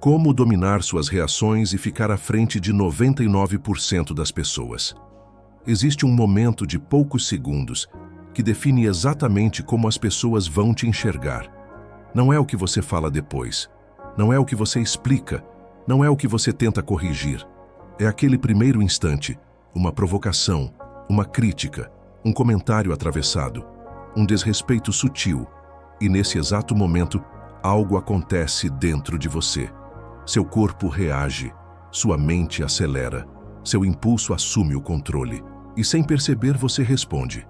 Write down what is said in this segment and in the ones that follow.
Como dominar suas reações e ficar à frente de 99% das pessoas. Existe um momento de poucos segundos que define exatamente como as pessoas vão te enxergar. Não é o que você fala depois, não é o que você explica, não é o que você tenta corrigir. É aquele primeiro instante, uma provocação, uma crítica, um comentário atravessado, um desrespeito sutil, e nesse exato momento, algo acontece dentro de você. Seu corpo reage, sua mente acelera, seu impulso assume o controle. E sem perceber você responde.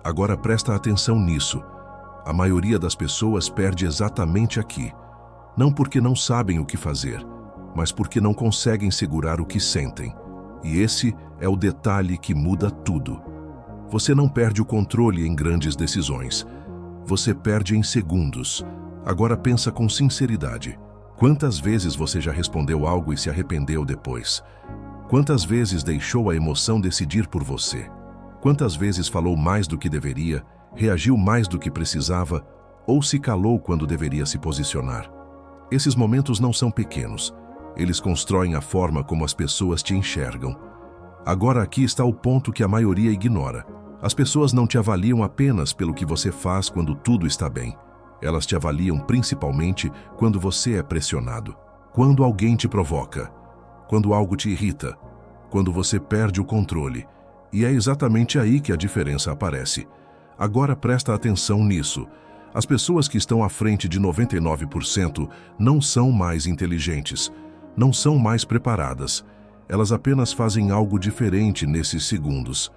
Agora presta atenção nisso. A maioria das pessoas perde exatamente aqui. Não porque não sabem o que fazer, mas porque não conseguem segurar o que sentem. E esse é o detalhe que muda tudo. Você não perde o controle em grandes decisões. Você perde em segundos. Agora pensa com sinceridade. Quantas vezes você já respondeu algo e se arrependeu depois? Quantas vezes deixou a emoção decidir por você? Quantas vezes falou mais do que deveria, reagiu mais do que precisava, ou se calou quando deveria se posicionar? Esses momentos não são pequenos. Eles constroem a forma como as pessoas te enxergam. Agora aqui está o ponto que a maioria ignora. As pessoas não te avaliam apenas pelo que você faz quando tudo está bem. Elas te avaliam principalmente quando você é pressionado, quando alguém te provoca, quando algo te irrita, quando você perde o controle. E é exatamente aí que a diferença aparece. Agora presta atenção nisso. As pessoas que estão à frente de 99% não são mais inteligentes, não são mais preparadas. Elas apenas fazem algo diferente nesses segundos.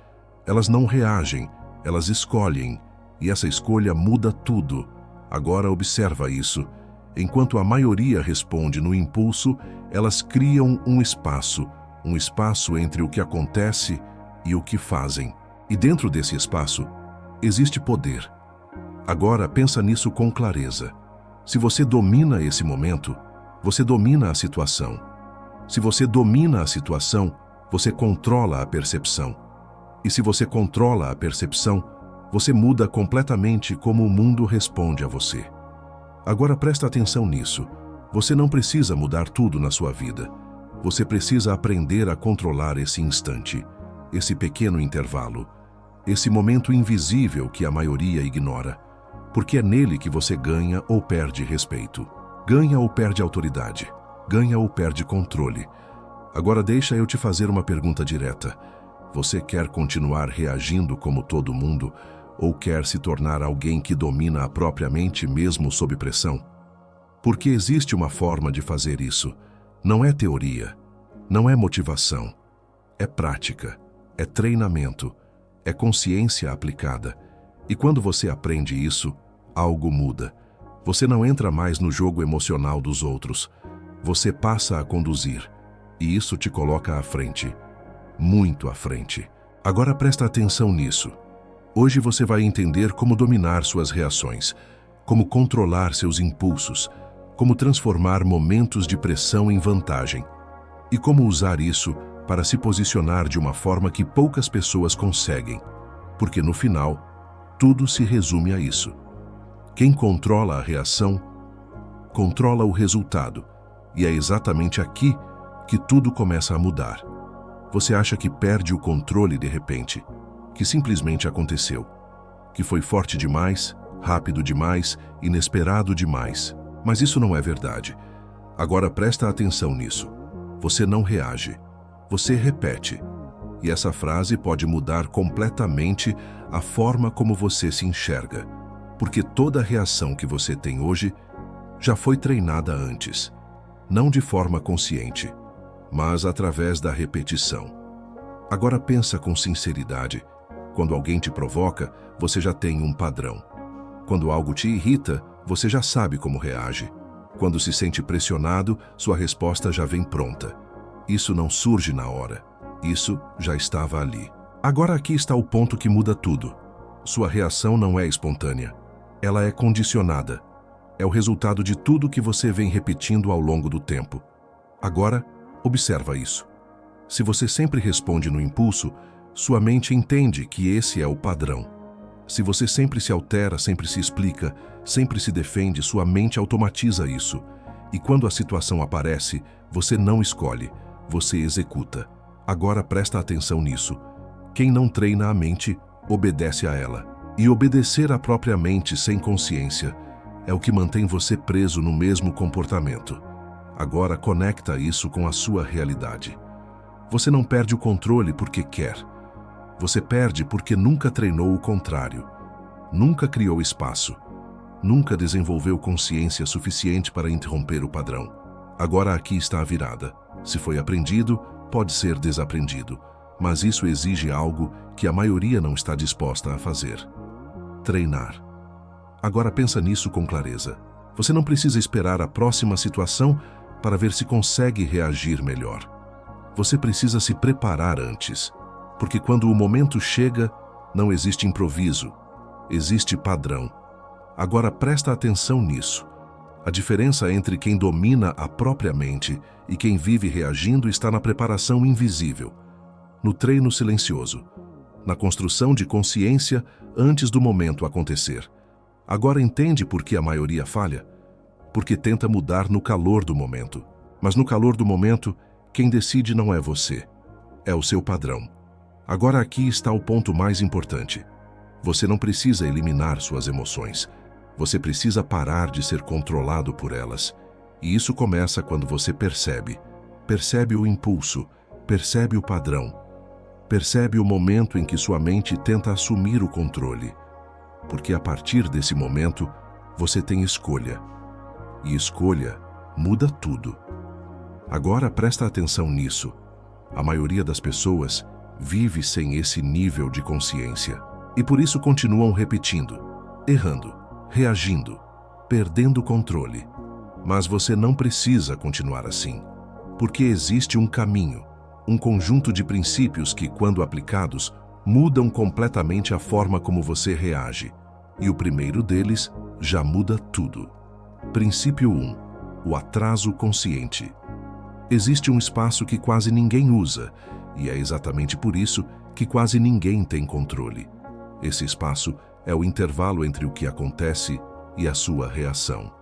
Elas não reagem, elas escolhem. E essa escolha muda tudo. Agora observa isso. Enquanto a maioria responde no impulso, elas criam um espaço entre o que acontece e o que fazem. E dentro desse espaço, existe poder. Agora pensa nisso com clareza. Se você domina esse momento, você domina a situação. Se você domina a situação, você controla a percepção. E se você controla a percepção, você muda completamente como o mundo responde a você. Agora presta atenção nisso. Você não precisa mudar tudo na sua vida. Você precisa aprender a controlar esse instante, esse pequeno intervalo, esse momento invisível que a maioria ignora, porque é nele que você ganha ou perde respeito, ganha ou perde autoridade, ganha ou perde controle. Agora deixa eu te fazer uma pergunta direta. Você quer continuar reagindo como todo mundo, ou quer se tornar alguém que domina a própria mente mesmo sob pressão? Porque existe uma forma de fazer isso. Não é teoria, não é motivação. É prática, é treinamento, é consciência aplicada. E quando você aprende isso, algo muda. Você não entra mais no jogo emocional dos outros. Você passa a conduzir. E isso te coloca à frente. Muito à frente. Agora presta atenção nisso. Hoje você vai entender como dominar suas reações, como controlar seus impulsos, como transformar momentos de pressão em vantagem e como usar isso para se posicionar de uma forma que poucas pessoas conseguem, porque no final, tudo se resume a isso. Quem controla a reação, controla o resultado, e é exatamente aqui que tudo começa a mudar. Você acha que perde o controle de repente, que simplesmente aconteceu, que foi forte demais, rápido demais, inesperado demais. Mas isso não é verdade. Agora presta atenção nisso. Você não reage, você repete. E essa frase pode mudar completamente a forma como você se enxerga, porque toda reação que você tem hoje já foi treinada antes, não de forma consciente, mas através da repetição. Agora pensa com sinceridade. Quando alguém te provoca, você já tem um padrão. Quando algo te irrita, você já sabe como reage. Quando se sente pressionado, sua resposta já vem pronta. Isso não surge na hora. Isso já estava ali. Agora aqui está o ponto que muda tudo. Sua reação não é espontânea. Ela é condicionada. É o resultado de tudo que você vem repetindo ao longo do tempo. Agora, observa isso. Se você sempre responde no impulso, sua mente entende que esse é o padrão. Se você sempre se altera, sempre se explica, sempre se defende, sua mente automatiza isso. E quando a situação aparece, você não escolhe, você executa. Agora presta atenção nisso. Quem não treina a mente, obedece a ela. E obedecer à própria mente sem consciência é o que mantém você preso no mesmo comportamento. Agora conecta isso com a sua realidade. Você não perde o controle porque quer. Você perde porque nunca treinou o contrário. Nunca criou espaço. Nunca desenvolveu consciência suficiente para interromper o padrão. Agora aqui está a virada. Se foi aprendido, pode ser desaprendido. Mas isso exige algo que a maioria não está disposta a fazer. Treinar. Agora pensa nisso com clareza. Você não precisa esperar a próxima situação para ver se consegue reagir melhor. Você precisa se preparar antes. Porque quando o momento chega, não existe improviso. Existe padrão. Agora presta atenção nisso. A diferença entre quem domina a própria mente e quem vive reagindo está na preparação invisível, no treino silencioso, na construção de consciência antes do momento acontecer. Agora entende por que a maioria falha? Porque tenta mudar no calor do momento. Mas no calor do momento, quem decide não é você, é o seu padrão. Agora aqui está o ponto mais importante. Você não precisa eliminar suas emoções. Você precisa parar de ser controlado por elas. E isso começa quando você percebe. Percebe o impulso, percebe o padrão. Percebe o momento em que sua mente tenta assumir o controle. Porque a partir desse momento, você tem escolha. E escolha muda tudo. Agora presta atenção nisso. A maioria das pessoas vive sem esse nível de consciência. E por isso continuam repetindo, errando, reagindo, perdendo o controle. Mas você não precisa continuar assim. Porque existe um caminho, um conjunto de princípios que, quando aplicados, mudam completamente a forma como você reage. E o primeiro deles já muda tudo. Princípio 1. O atraso consciente. Existe um espaço que quase ninguém usa, e é exatamente por isso que quase ninguém tem controle. Esse espaço é o intervalo entre o que acontece e a sua reação.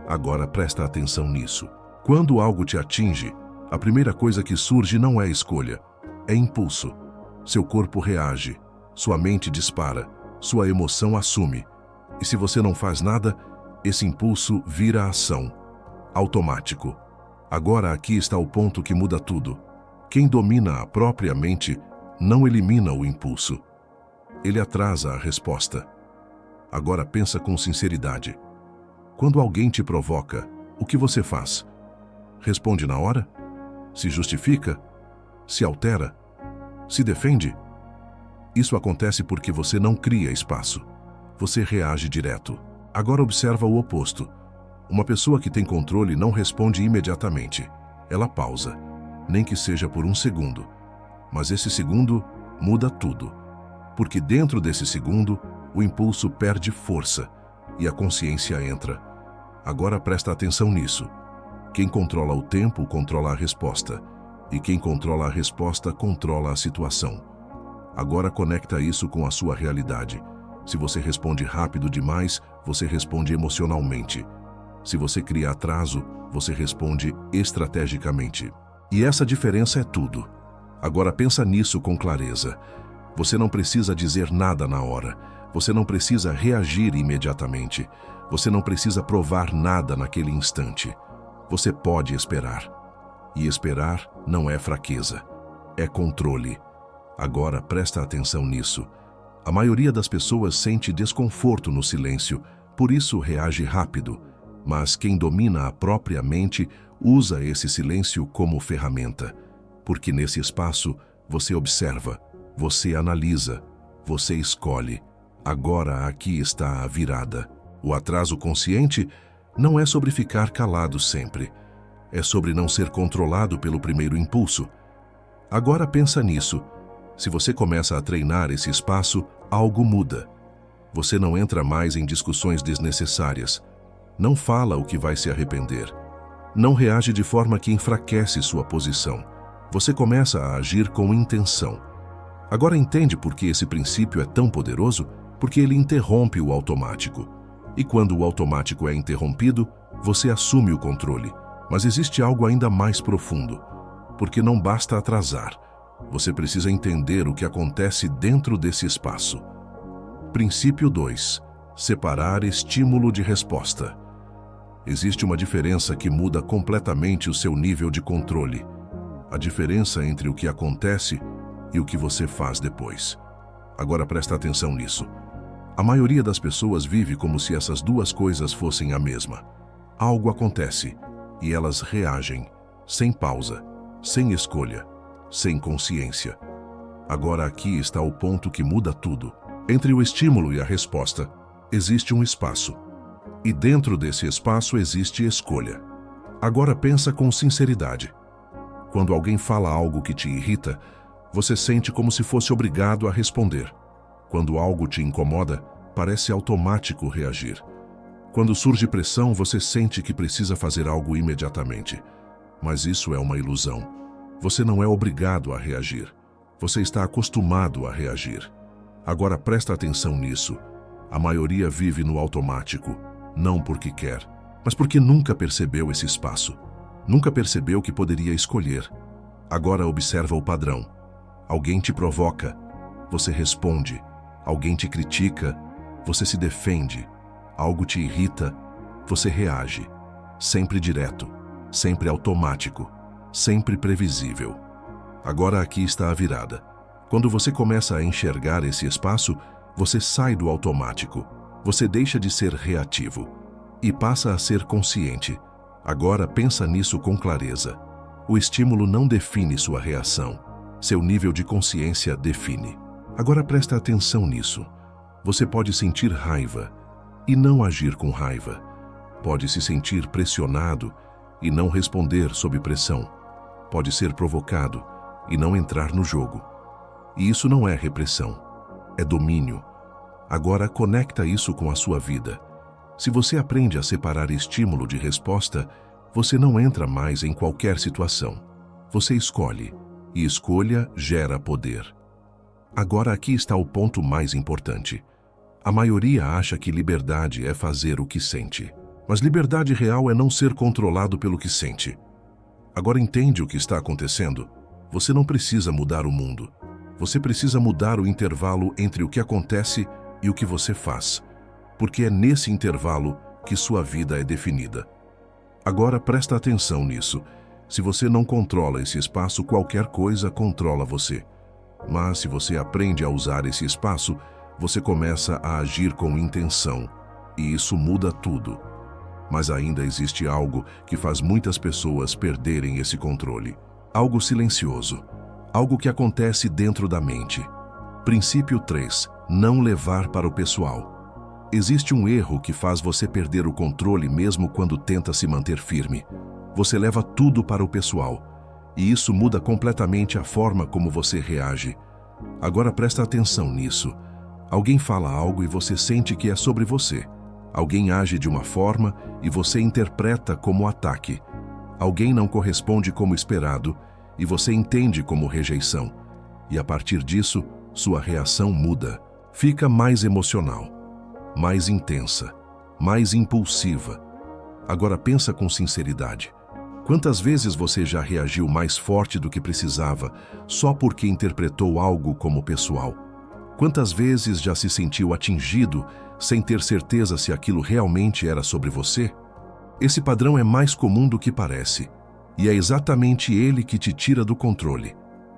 Agora presta atenção nisso. Quando algo te atinge, a primeira coisa que surge não é escolha, é impulso. Seu corpo reage, sua mente dispara, sua emoção assume. E se você não faz nada, esse impulso vira ação. Automático. Agora aqui está o ponto que muda tudo. Quem domina a própria mente não elimina o impulso. Ele atrasa a resposta. Agora pensa com sinceridade. Quando alguém te provoca, o que você faz? Responde na hora? Se justifica? Se altera? Se defende? Isso acontece porque você não cria espaço. Você reage direto. Agora observa o oposto. Uma pessoa que tem controle não responde imediatamente. Ela pausa, nem que seja por um segundo. Mas esse segundo muda tudo. Porque dentro desse segundo, o impulso perde força e a consciência entra. Agora presta atenção nisso. Quem controla o tempo, controla a resposta. E quem controla a resposta, controla a situação. Agora conecta isso com a sua realidade. Se você responde rápido demais, você responde emocionalmente. Se você cria atraso, você responde estrategicamente. E essa diferença é tudo. Agora pensa nisso com clareza. Você não precisa dizer nada na hora. Você não precisa reagir imediatamente. Você não precisa provar nada naquele instante. Você pode esperar. E esperar não é fraqueza, é controle. Agora presta atenção nisso. A maioria das pessoas sente desconforto no silêncio, por isso reage rápido. Mas quem domina a própria mente usa esse silêncio como ferramenta. Porque nesse espaço você observa, você analisa, você escolhe. Agora aqui está a virada. O atraso consciente não é sobre ficar calado sempre. É sobre não ser controlado pelo primeiro impulso. Agora pensa nisso. Se você começa a treinar esse espaço, algo muda. Você não entra mais em discussões desnecessárias. Não fala o que vai se arrepender. Não reage de forma que enfraquece sua posição. Você começa a agir com intenção. Agora entende por que esse princípio é tão poderoso? Porque ele interrompe o automático. E quando o automático é interrompido, Você assume o controle, mas existe algo ainda mais profundo, porque não basta atrasar. Você precisa entender o que acontece dentro desse espaço. Princípio 2. Separar estímulo de resposta. Existe uma diferença que muda completamente o seu nível de controle. A diferença entre o que acontece e o que você faz depois. Agora presta atenção nisso. A maioria das pessoas vive como se essas duas coisas fossem a mesma. Algo acontece e elas reagem, sem pausa, sem escolha, sem consciência. Agora aqui está o ponto que muda tudo. Entre o estímulo e a resposta, existe um espaço. E dentro desse espaço existe escolha. Agora pensa com sinceridade. Quando alguém fala algo que te irrita, você sente como se fosse obrigado a responder. Quando algo te incomoda, parece automático reagir. Quando surge pressão, você sente que precisa fazer algo imediatamente. Mas isso é uma ilusão. Você não é obrigado a reagir. Você está acostumado a reagir. Agora presta atenção nisso. A maioria vive no automático, não porque quer, mas porque nunca percebeu esse espaço. Nunca percebeu que poderia escolher. Agora observa o padrão. Alguém te provoca, você responde. Alguém te critica, você se defende. Algo te irrita, você reage. Sempre direto, sempre automático, sempre previsível. Agora aqui está a virada. Quando você começa a enxergar esse espaço, você sai do automático. Você deixa de ser reativo e passa a ser consciente. Agora pensa nisso com clareza. O estímulo não define sua reação. Seu nível de consciência define. Agora presta atenção nisso. Você pode sentir raiva e não agir com raiva. Pode se sentir pressionado e não responder sob pressão. Pode ser provocado e não entrar no jogo. E isso não é repressão, é domínio. Agora conecta isso com a sua vida. Se você aprende a separar estímulo de resposta, você não entra mais em qualquer situação. Você escolhe, e escolha gera poder. Agora aqui está o ponto mais importante. A maioria acha que liberdade é fazer o que sente. Mas liberdade real é não ser controlado pelo que sente. Agora entende o que está acontecendo? Você não precisa mudar o mundo. Você precisa mudar o intervalo entre o que acontece e o que você faz. Porque é nesse intervalo que sua vida é definida. Agora presta atenção nisso. Se você não controla esse espaço, qualquer coisa controla você. Mas se você aprende a usar esse espaço, você começa a agir com intenção. E isso muda tudo. Mas ainda existe algo que faz muitas pessoas perderem esse controle. Algo silencioso. Algo que acontece dentro da mente. Princípio 3. Não levar para o pessoal. Existe um erro que faz você perder o controle mesmo quando tenta se manter firme. Você leva tudo para o pessoal. E isso muda completamente a forma como você reage. Agora presta atenção nisso. Alguém fala algo e você sente que é sobre você. Alguém age de uma forma e você interpreta como ataque. Alguém não corresponde como esperado e você entende como rejeição. E a partir disso, sua reação muda. Fica mais emocional, mais intensa, mais impulsiva. Agora pensa com sinceridade. Quantas vezes você já reagiu mais forte do que precisava só porque interpretou algo como pessoal? Quantas vezes já se sentiu atingido sem ter certeza se aquilo realmente era sobre você? Esse padrão é mais comum do que parece. E é exatamente ele que te tira do controle.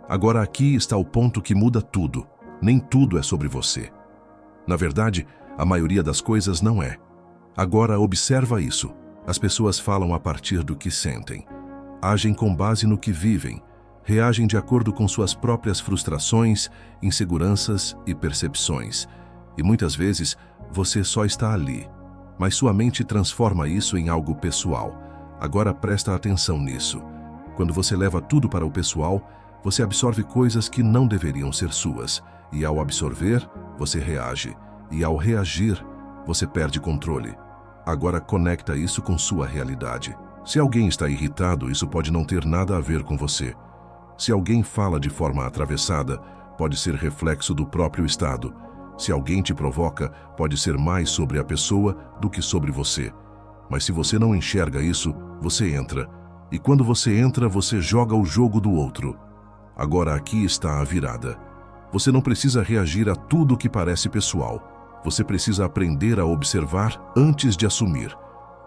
Agora aqui está o ponto que muda tudo. Nem tudo é sobre você. Na verdade, a maioria das coisas não é. Agora observa isso. As pessoas falam a partir do que sentem. Agem com base no que vivem. Reagem de acordo com suas próprias frustrações, inseguranças e percepções. E muitas vezes, você só está ali. Mas sua mente transforma isso em algo pessoal. Agora presta atenção nisso. Quando você leva tudo para o pessoal, você absorve coisas que não deveriam ser suas. E ao absorver, você reage. E ao reagir, você perde controle. Agora conecta isso com sua realidade. Se alguém está irritado, isso pode não ter nada a ver com você. Se alguém fala de forma atravessada, pode ser reflexo do próprio estado. Se alguém te provoca, pode ser mais sobre a pessoa do que sobre você. Mas se você não enxerga isso, você entra. E quando você entra, você joga o jogo do outro. Agora aqui está a virada. Você não precisa reagir a tudo que parece pessoal. Você precisa aprender a observar antes de assumir.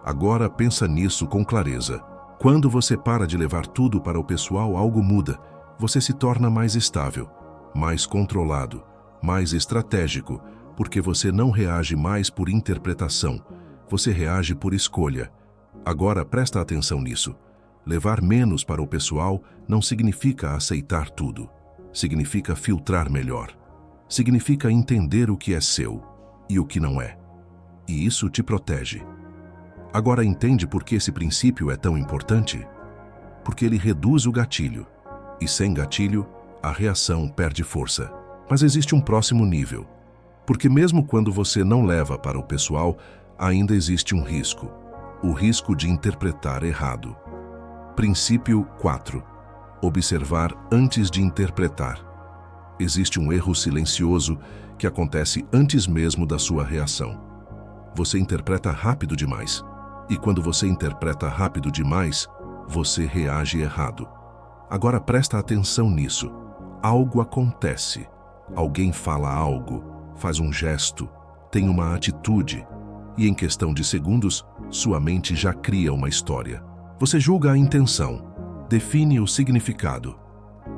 Agora pensa nisso com clareza. Quando você para de levar tudo para o pessoal, algo muda. Você se torna mais estável, mais controlado, mais estratégico, porque você não reage mais por interpretação. Você reage por escolha. Agora presta atenção nisso. Levar menos para o pessoal não significa aceitar tudo. Significa filtrar melhor. Significa entender o que é seu e o que não é. E isso te protege. Agora entende por que esse princípio é tão importante? Porque ele reduz o gatilho. E sem gatilho, a reação perde força. Mas existe um próximo nível. Porque mesmo quando você não leva para o pessoal, ainda existe um risco. O risco de interpretar errado. Princípio 4. Observar antes de interpretar. Existe um erro silencioso que acontece antes mesmo da sua reação. Você interpreta rápido demais. E quando você interpreta rápido demais, você reage errado. Agora presta atenção nisso. Algo acontece. Alguém fala algo, faz um gesto, tem uma atitude. E em questão de segundos, sua mente já cria uma história. Você julga a intenção, define o significado,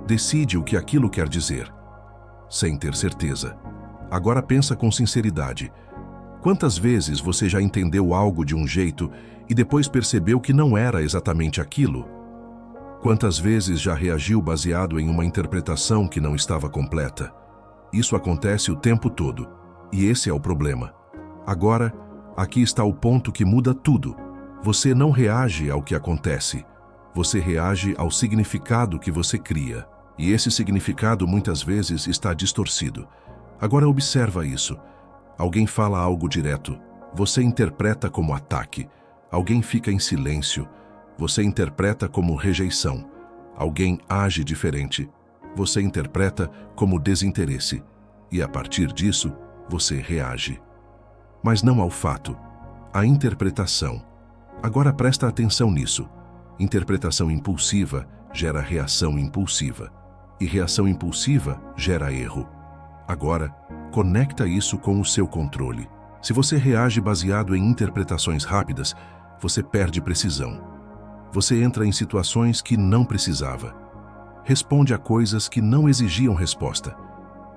decide o que aquilo quer dizer, sem ter certeza. Agora pensa com sinceridade. Quantas vezes você já entendeu algo de um jeito e depois percebeu que não era exatamente aquilo? Quantas vezes já reagiu baseado em uma interpretação que não estava completa? Isso acontece o tempo todo, e esse é o problema. Agora, aqui está o ponto que muda tudo. Você não reage ao que acontece. Você reage ao significado que você cria. E esse significado muitas vezes está distorcido. Agora observa isso. Alguém fala algo direto. Você interpreta como ataque. Alguém fica em silêncio. Você interpreta como rejeição. Alguém age diferente. Você interpreta como desinteresse. E a partir disso, você reage. Mas não ao fato, à interpretação. Agora presta atenção nisso. Interpretação impulsiva gera reação impulsiva. E reação impulsiva gera erro. Agora, conecta isso com o seu controle. Se você reage baseado em interpretações rápidas, você perde precisão. Você entra em situações que não precisava. Responde a coisas que não exigiam resposta.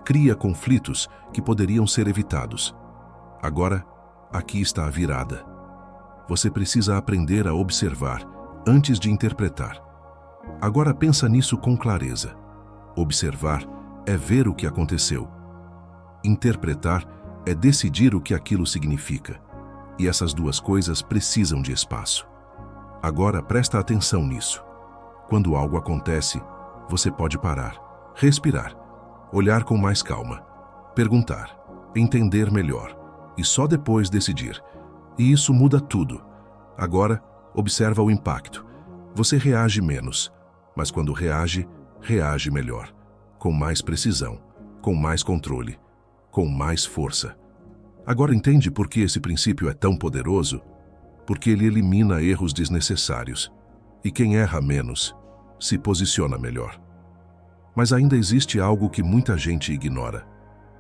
Cria conflitos que poderiam ser evitados. Agora, aqui está a virada. Você precisa aprender a observar antes de interpretar. Agora pensa nisso com clareza. Observar é ver o que aconteceu. Interpretar é decidir o que aquilo significa. E essas duas coisas precisam de espaço. Agora presta atenção nisso. Quando algo acontece, você pode parar, respirar, olhar com mais calma, perguntar, entender melhor e só depois decidir. E isso muda tudo. Agora, observa o impacto. Você reage menos, mas quando reage, reage melhor, com mais precisão, com mais controle, com mais força. Agora entende por que esse princípio é tão poderoso? Porque ele elimina erros desnecessários. E quem erra menos, se posiciona melhor. Mas ainda existe algo que muita gente ignora.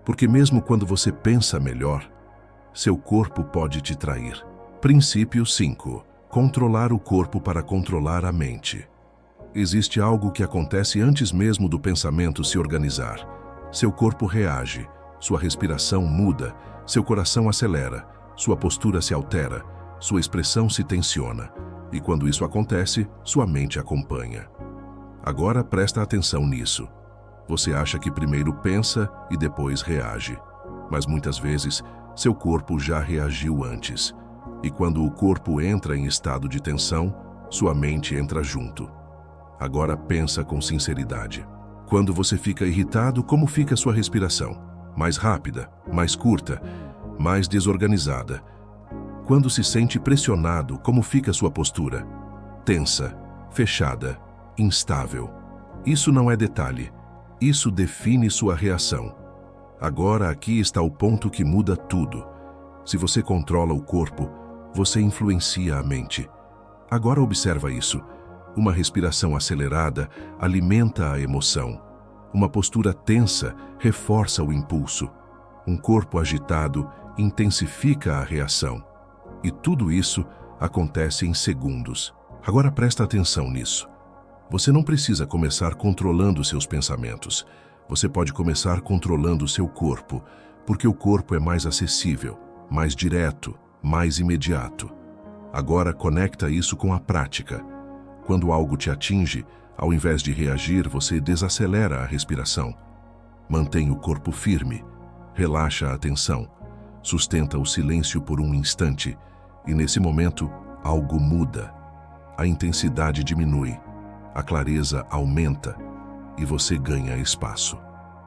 Porque mesmo quando você pensa melhor, seu corpo pode te trair. Princípio 5. Controlar o corpo para controlar a mente. Existe algo que acontece antes mesmo do pensamento se organizar. Seu corpo reage, sua respiração muda, seu coração acelera, sua postura se altera, sua expressão se tensiona. E quando isso acontece, sua mente acompanha. Agora presta atenção nisso. Você acha que primeiro pensa e depois reage. Mas muitas vezes, seu corpo já reagiu antes. E quando o corpo entra em estado de tensão, sua mente entra junto. Agora pensa com sinceridade. Quando você fica irritado, como fica sua respiração? Mais rápida, mais curta, mais desorganizada. Quando se sente pressionado, como fica sua postura? Tensa, fechada, instável. Isso não é detalhe. Isso define sua reação. Agora aqui está o ponto que muda tudo. Se você controla o corpo, você influencia a mente. Agora observa isso. Uma respiração acelerada alimenta a emoção. Uma postura tensa reforça o impulso. Um corpo agitado intensifica a reação. E tudo isso acontece em segundos. Agora presta atenção nisso. Você não precisa começar controlando seus pensamentos. Você pode começar controlando seu corpo, porque o corpo é mais acessível, mais direto, mais imediato. Agora conecta isso com a prática. Quando algo te atinge, ao invés de reagir, você desacelera a respiração. Mantém o corpo firme, relaxa a atenção, sustenta o silêncio por um instante e nesse momento algo muda. A intensidade diminui, a clareza aumenta e você ganha espaço.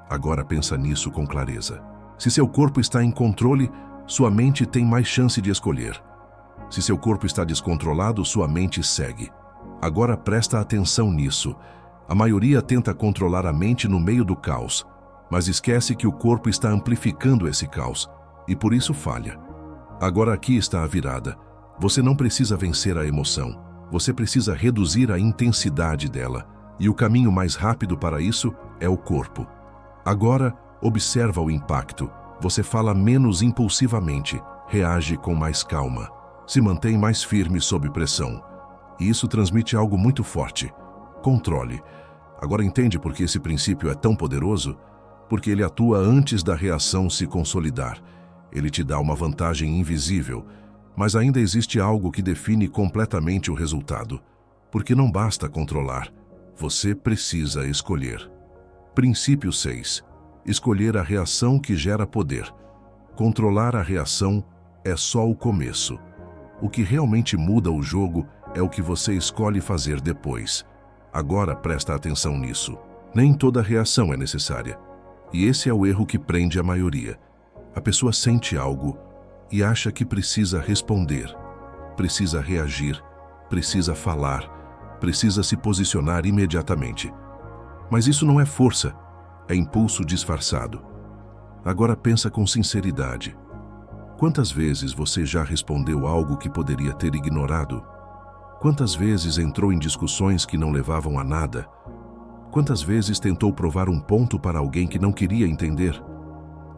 Agora pensa nisso com clareza. Se seu corpo está em controle, sua mente tem mais chance de escolher. Se seu corpo está descontrolado, sua mente segue. Agora presta atenção nisso. A maioria tenta controlar a mente no meio do caos, mas esquece que o corpo está amplificando esse caos e por isso falha. Agora aqui está a virada. Você não precisa vencer a emoção. Você precisa reduzir a intensidade dela. E o caminho mais rápido para isso é o corpo. Agora, observa o impacto. Você fala menos impulsivamente, reage com mais calma, se mantém mais firme sob pressão. E isso transmite algo muito forte: controle. Agora entende por que esse princípio é tão poderoso? Porque ele atua antes da reação se consolidar. Ele te dá uma vantagem invisível, mas ainda existe algo que define completamente o resultado. Porque não basta controlar, você precisa escolher. Princípio 6. Escolher a reação que gera poder. Controlar a reação é só o começo. O que realmente muda o jogo é o que você escolhe fazer depois. Agora presta atenção nisso. Nem toda reação é necessária. E esse é o erro que prende a maioria. A pessoa sente algo e acha que precisa responder, precisa reagir, precisa falar, precisa se posicionar imediatamente. Mas isso não é força, é impulso disfarçado. Agora pensa com sinceridade. Quantas vezes você já respondeu algo que poderia ter ignorado? Quantas vezes entrou em discussões que não levavam a nada? Quantas vezes tentou provar um ponto para alguém que não queria entender?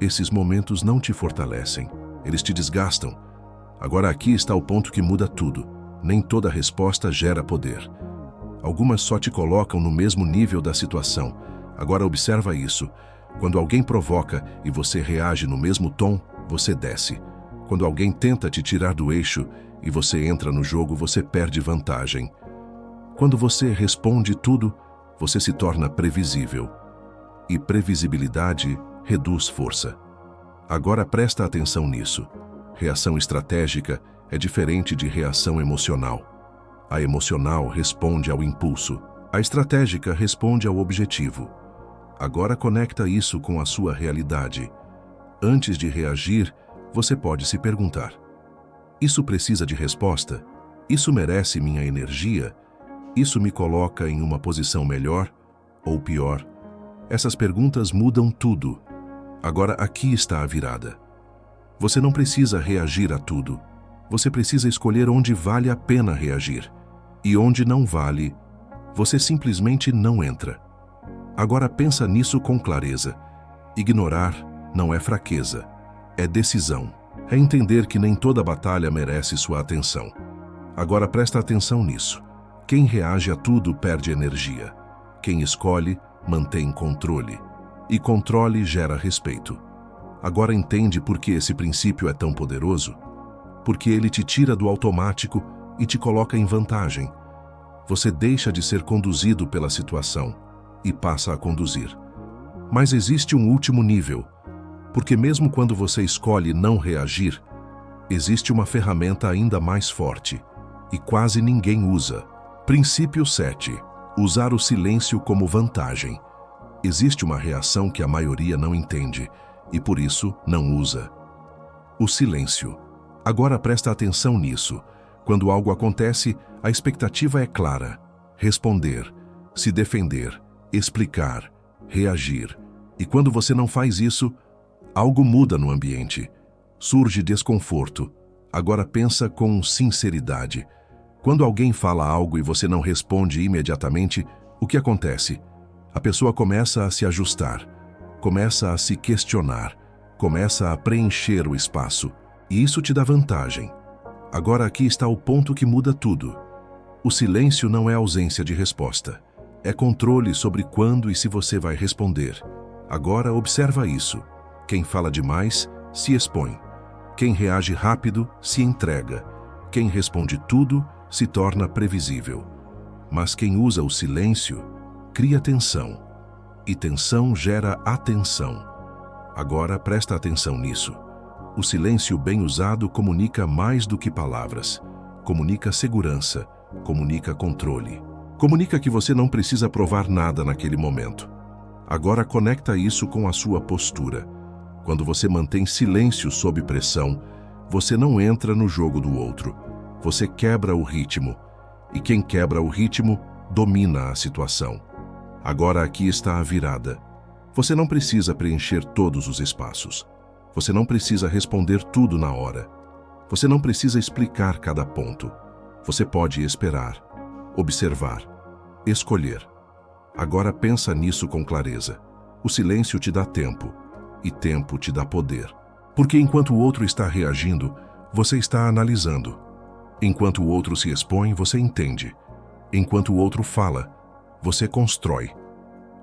Esses momentos não te fortalecem, eles te desgastam. Agora aqui está o ponto que muda tudo. Nem toda resposta gera poder. Algumas só te colocam no mesmo nível da situação. Agora observa isso. Quando alguém provoca e você reage no mesmo tom, você desce. Quando alguém tenta te tirar do eixo e você entra no jogo, você perde vantagem. Quando você responde tudo, você se torna previsível. E previsibilidade reduz força. Agora presta atenção nisso. Reação estratégica é diferente de reação emocional. A emocional responde ao impulso. A estratégica responde ao objetivo. Agora conecta isso com a sua realidade. Antes de reagir, você pode se perguntar: isso precisa de resposta? Isso merece minha energia? Isso me coloca em uma posição melhor ou pior? Essas perguntas mudam tudo. Agora aqui está a virada. Você não precisa reagir a tudo. Você precisa escolher onde vale a pena reagir. E onde não vale, você simplesmente não entra. Agora pensa nisso com clareza. Ignorar não é fraqueza, é decisão. É entender que nem toda batalha merece sua atenção. Agora presta atenção nisso. Quem reage a tudo perde energia. Quem escolhe, mantém controle. E controle gera respeito. Agora entende por que esse princípio é tão poderoso? Porque ele te tira do automático e te coloca em vantagem. Você deixa de ser conduzido pela situação e passa a conduzir. Mas existe um último nível, porque mesmo quando você escolhe não reagir, existe uma ferramenta ainda mais forte e quase ninguém usa. Princípio 7. Usar o silêncio como vantagem. Existe uma reação que a maioria não entende e por isso não usa. O silêncio. Agora presta atenção nisso. Quando algo acontece, a expectativa é clara: responder, se defender, explicar, reagir. E quando você não faz isso, algo muda no ambiente. Surge desconforto, Agora pensa com sinceridade. Quando alguém fala algo e você não responde imediatamente, o que acontece? A pessoa começa a se ajustar, começa a se questionar, começa a preencher o espaço. E isso te dá vantagem. Agora aqui está o ponto que muda tudo. O silêncio não é ausência de resposta. É controle sobre quando e se você vai responder. Agora observa isso. Quem fala demais, se expõe. Quem reage rápido, se entrega. Quem responde tudo, se torna previsível. Mas quem usa o silêncio, cria tensão. E tensão gera atenção. Agora presta atenção nisso. O silêncio bem usado comunica mais do que palavras. Comunica segurança, comunica controle. Comunica que você não precisa provar nada naquele momento. Agora conecta isso com a sua postura. Quando você mantém silêncio sob pressão, você não entra no jogo do outro. Você quebra o ritmo. E quem quebra o ritmo, domina a situação. Agora aqui está a virada. Você não precisa preencher todos os espaços. Você não precisa responder tudo na hora. Você não precisa explicar cada ponto. Você pode esperar, observar, escolher. Agora pensa nisso com clareza. O silêncio te dá tempo, e tempo te dá poder. Porque enquanto o outro está reagindo, você está analisando. Enquanto o outro se expõe, você entende. Enquanto o outro fala, você constrói.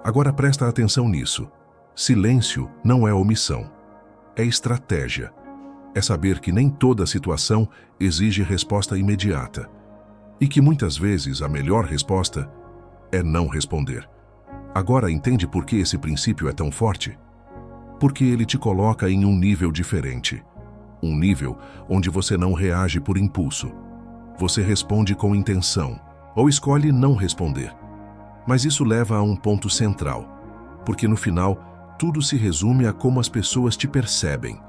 Agora presta atenção nisso. Silêncio não é omissão. É estratégia. É saber que nem toda situação exige resposta imediata. E que muitas vezes a melhor resposta é não responder. Agora entende por que esse princípio é tão forte? Porque ele te coloca em um nível diferente. Um nível onde você não reage por impulso. Você responde com intenção, ou escolhe não responder. Mas isso leva a um ponto central, porque no final, tudo se resume a como as pessoas te percebem.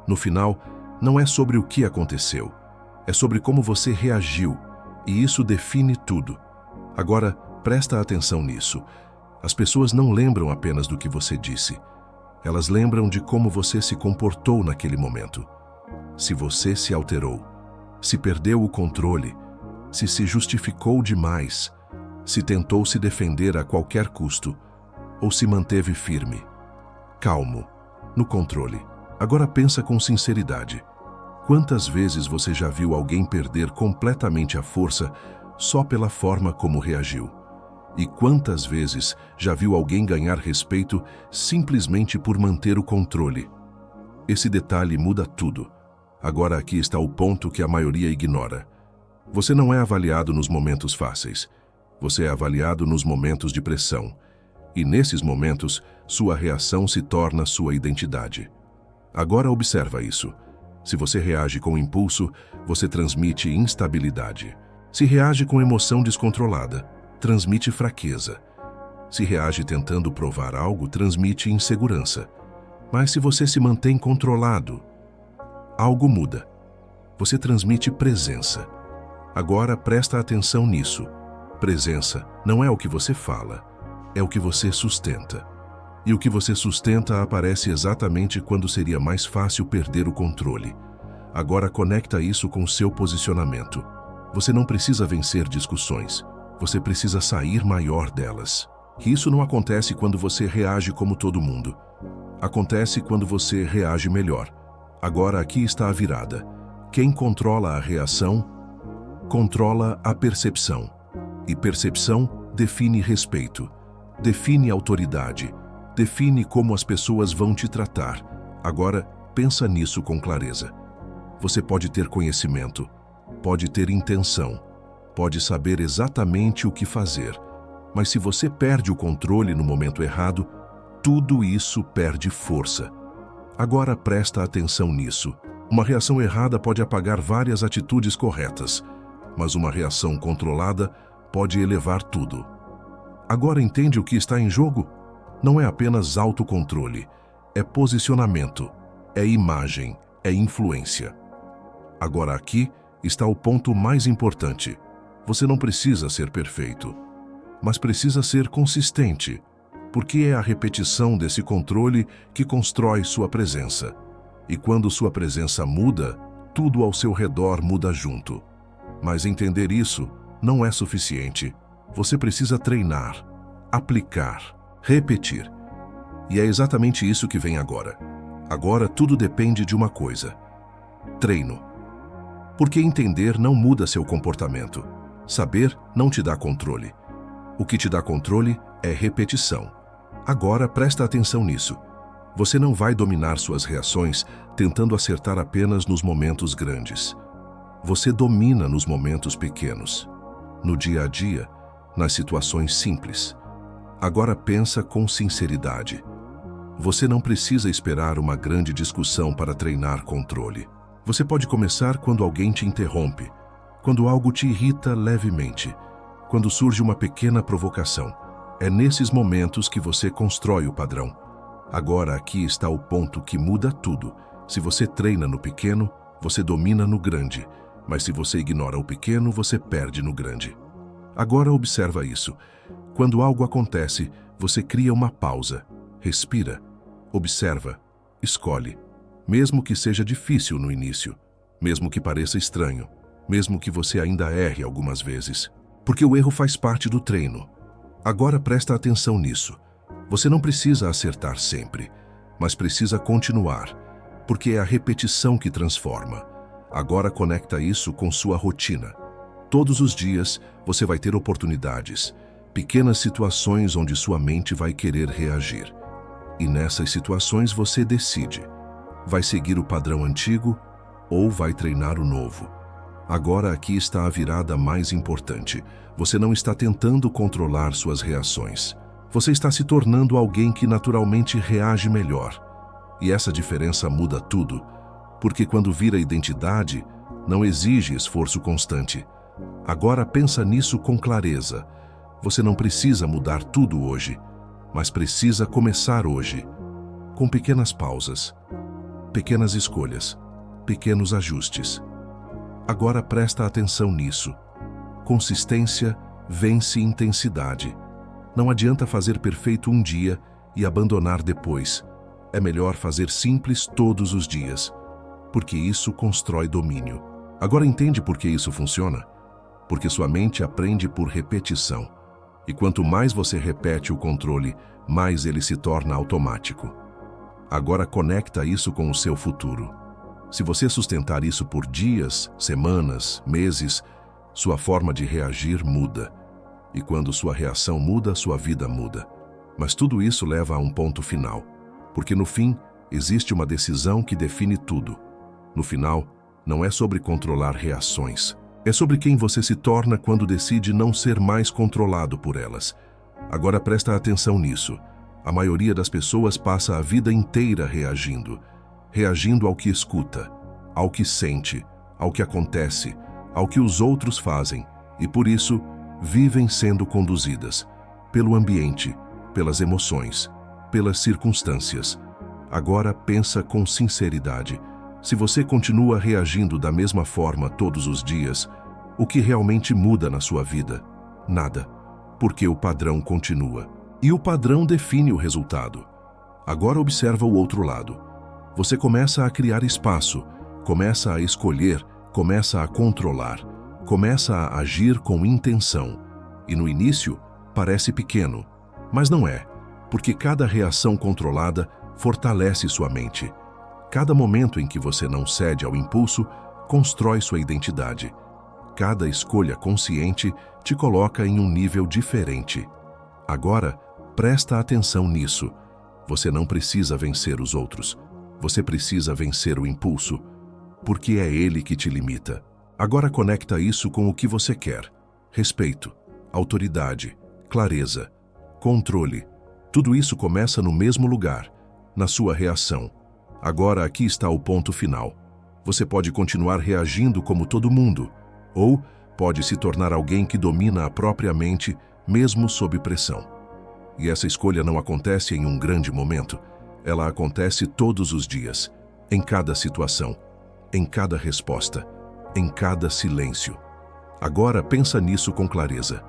No final, não é sobre o que aconteceu, é sobre como você reagiu, e isso define tudo. Agora, presta atenção nisso. As pessoas não lembram apenas do que você disse. Elas lembram de como você se comportou naquele momento. Se você se alterou, se perdeu o controle, se justificou demais, se tentou se defender a qualquer custo, ou se manteve firme, calmo, no controle. Agora pensa com sinceridade. Quantas vezes você já viu alguém perder completamente a força só pela forma como reagiu? E quantas vezes já viu alguém ganhar respeito simplesmente por manter o controle? Esse detalhe muda tudo. Agora aqui está o ponto que a maioria ignora. Você não é avaliado nos momentos fáceis. Você é avaliado nos momentos de pressão. E nesses momentos, sua reação se torna sua identidade. Agora observa isso. Se você reage com impulso, você transmite instabilidade. Se reage com emoção descontrolada, transmite fraqueza. Se reage tentando provar algo, transmite insegurança. Mas se você se mantém controlado, algo muda. Você transmite presença. Agora presta atenção nisso. Presença não é o que você fala, é o que você sustenta. E o que você sustenta aparece exatamente quando seria mais fácil perder o controle. Agora conecta isso com seu posicionamento. Você não precisa vencer discussões. Você precisa sair maior delas. E isso não acontece quando você reage como todo mundo. Acontece quando você reage melhor. Agora aqui está a virada. Quem controla a reação, controla a percepção. E percepção define respeito, define autoridade, define como as pessoas vão te tratar. Agora, pensa nisso com clareza. Você pode ter conhecimento, pode ter intenção, pode saber exatamente o que fazer, mas se você perde o controle no momento errado, tudo isso perde força. Agora presta atenção nisso. Uma reação errada pode apagar várias atitudes corretas, mas uma reação controlada pode elevar tudo. Agora entende o que está em jogo? Não é apenas autocontrole, é posicionamento, é imagem, é influência. Agora aqui está o ponto mais importante. Você não precisa ser perfeito, mas precisa ser consistente, porque é a repetição desse controle que constrói sua presença. E quando sua presença muda, tudo ao seu redor muda junto. Mas entender isso não é suficiente. Você precisa treinar, aplicar, repetir. E é exatamente isso que vem agora. Agora tudo depende de uma coisa: treino. Porque entender não muda seu comportamento. Saber não te dá controle. O que te dá controle é repetição. Agora presta atenção nisso. Você não vai dominar suas reações tentando acertar apenas nos momentos grandes. Você domina nos momentos pequenos, no dia a dia, nas situações simples. Agora pensa com sinceridade. Você não precisa esperar uma grande discussão para treinar controle. Você pode começar quando alguém te interrompe, quando algo te irrita levemente, quando surge uma pequena provocação. É nesses momentos que você constrói o padrão. Agora aqui está o ponto que muda tudo. Se você treina no pequeno, você domina no grande. Mas se você ignora o pequeno, você perde no grande. Agora observa isso. Quando algo acontece, você cria uma pausa. Respira, observa, escolhe. Mesmo que seja difícil no início, mesmo que pareça estranho, mesmo que você ainda erre algumas vezes. Porque o erro faz parte do treino. Agora presta atenção nisso. Você não precisa acertar sempre, mas precisa continuar, porque é a repetição que transforma. Agora conecta isso com sua rotina. Todos os dias você vai ter oportunidades, pequenas situações onde sua mente vai querer reagir. E nessas situações você decide. Vai seguir o padrão antigo ou vai treinar o novo? Agora aqui está a virada mais importante. Você não está tentando controlar suas reações. Você está se tornando alguém que naturalmente reage melhor. E essa diferença muda tudo, porque quando vira identidade, não exige esforço constante. Agora pensa nisso com clareza. Você não precisa mudar tudo hoje, mas precisa começar hoje, com pequenas pausas, pequenas escolhas, pequenos ajustes. Agora presta atenção nisso. Consistência vence intensidade. Não adianta fazer perfeito um dia e abandonar depois. É melhor fazer simples todos os dias, porque isso constrói domínio. Agora entende por que isso funciona? Porque sua mente aprende por repetição. E quanto mais você repete o controle, mais ele se torna automático. Agora conecta isso com o seu futuro. Se você sustentar isso por dias, semanas, meses, sua forma de reagir muda. E quando sua reação muda, sua vida muda. Mas tudo isso leva a um ponto final. Porque no fim, existe uma decisão que define tudo. No final, não é sobre controlar reações. É sobre quem você se torna quando decide não ser mais controlado por elas. Agora presta atenção nisso. A maioria das pessoas passa a vida inteira reagindo ao que escuta, ao que sente, ao que acontece, ao que os outros fazem, e por isso vivem sendo conduzidas pelo ambiente, pelas emoções, pelas circunstâncias. Agora pensa com sinceridade. Se você continua reagindo da mesma forma todos os dias, o que realmente muda na sua vida? Nada, porque o padrão continua. E o padrão define o resultado. Agora observa o outro lado. Você começa a criar espaço, começa a escolher, começa a controlar, começa a agir com intenção. E no início, parece pequeno, mas não é, porque cada reação controlada fortalece sua mente. Cada momento em que você não cede ao impulso, constrói sua identidade. Cada escolha consciente te coloca em um nível diferente. Agora, presta atenção nisso. Você não precisa vencer os outros. Você precisa vencer o impulso, porque é ele que te limita. Agora conecta isso com o que você quer. Respeito, autoridade, clareza, controle. Tudo isso começa no mesmo lugar, na sua reação. Agora aqui está o ponto final. Você pode continuar reagindo como todo mundo, ou pode se tornar alguém que domina a própria mente, mesmo sob pressão. E essa escolha não acontece em um grande momento. Ela acontece todos os dias, em cada situação, em cada resposta, em cada silêncio. Agora pensa nisso com clareza.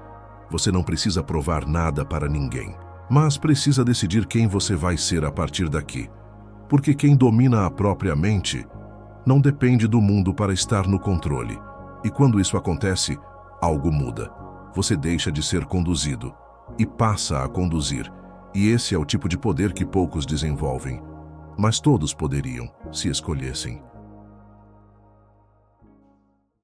Você não precisa provar nada para ninguém, mas precisa decidir quem você vai ser a partir daqui. Porque quem domina a própria mente não depende do mundo para estar no controle. E quando isso acontece, algo muda. Você deixa de ser conduzido e passa a conduzir. E esse é o tipo de poder que poucos desenvolvem. Mas todos poderiam, se escolhessem.